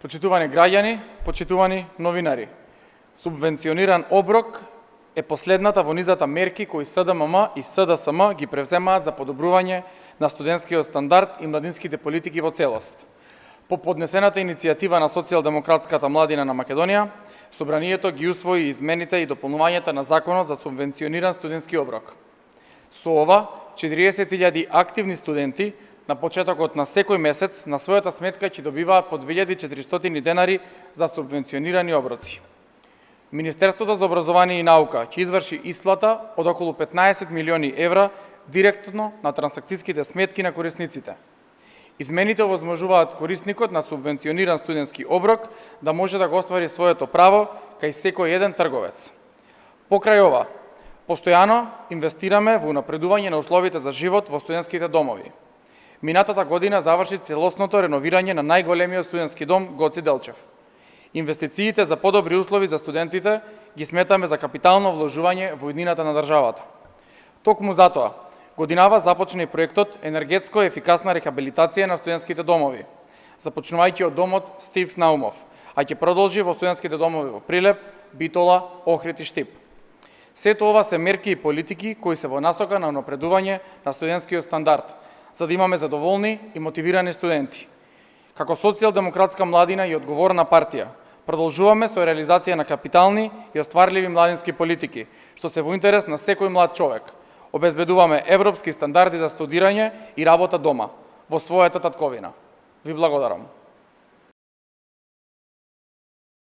Почитувани граѓани, почитувани новинари, субвенциониран оброк е последната во низата мерки кои СДММ и СДСМ ги превземаат за подобрување на студентскиот стандард и младинските политики во целост. По поднесената иницијатива на Социјалдемократската младина на Македонија, Собранието ги усвои измените и дополнувањата на Законот за субвенциониран студентски оброк. Со ова, 40.000 активни студенти на почетокот на секој месец на својата сметка ќе добиваат по 2400 денари за субвенционирани оброци. Министерството за образование и наука ќе изврши исплата од околу 15 милиони евра директно на трансакцијските сметки на корисниците. Измените овозможуваат корисникот на субвенциониран студентски оброк да може да го оствари своето право кај секој еден трговец. Покрај ова, постојано инвестираме во унапредување на условите за живот во студентските домови. Минатата година заврши целосното реновирање на најголемиот студентски дом Гоце Делчев. Инвестициите за подобри услови за студентите ги сметаме за капитално вложување во иднината на државата. Токму затоа, годинава започна и проектот енергетско ефикасна рехабилитација на студентските домови, започнувајќи од домот Стив Наумов, а ќе продолжи во студентските домови во Прилеп, Битола, Охрид и Штип. Сето ова се мерки и политики кои се во насока на унапредување на студентскиот стандард, за да имаме задоволни и мотивирани студенти. Како социјалдемократска младина и одговорна партија, продолжуваме со реализација на капитални и остварливи младински политики, што се во интерес на секој млад човек. Обезбедуваме европски стандарди за студирање и работа дома, во својата татковина. Ви благодарам.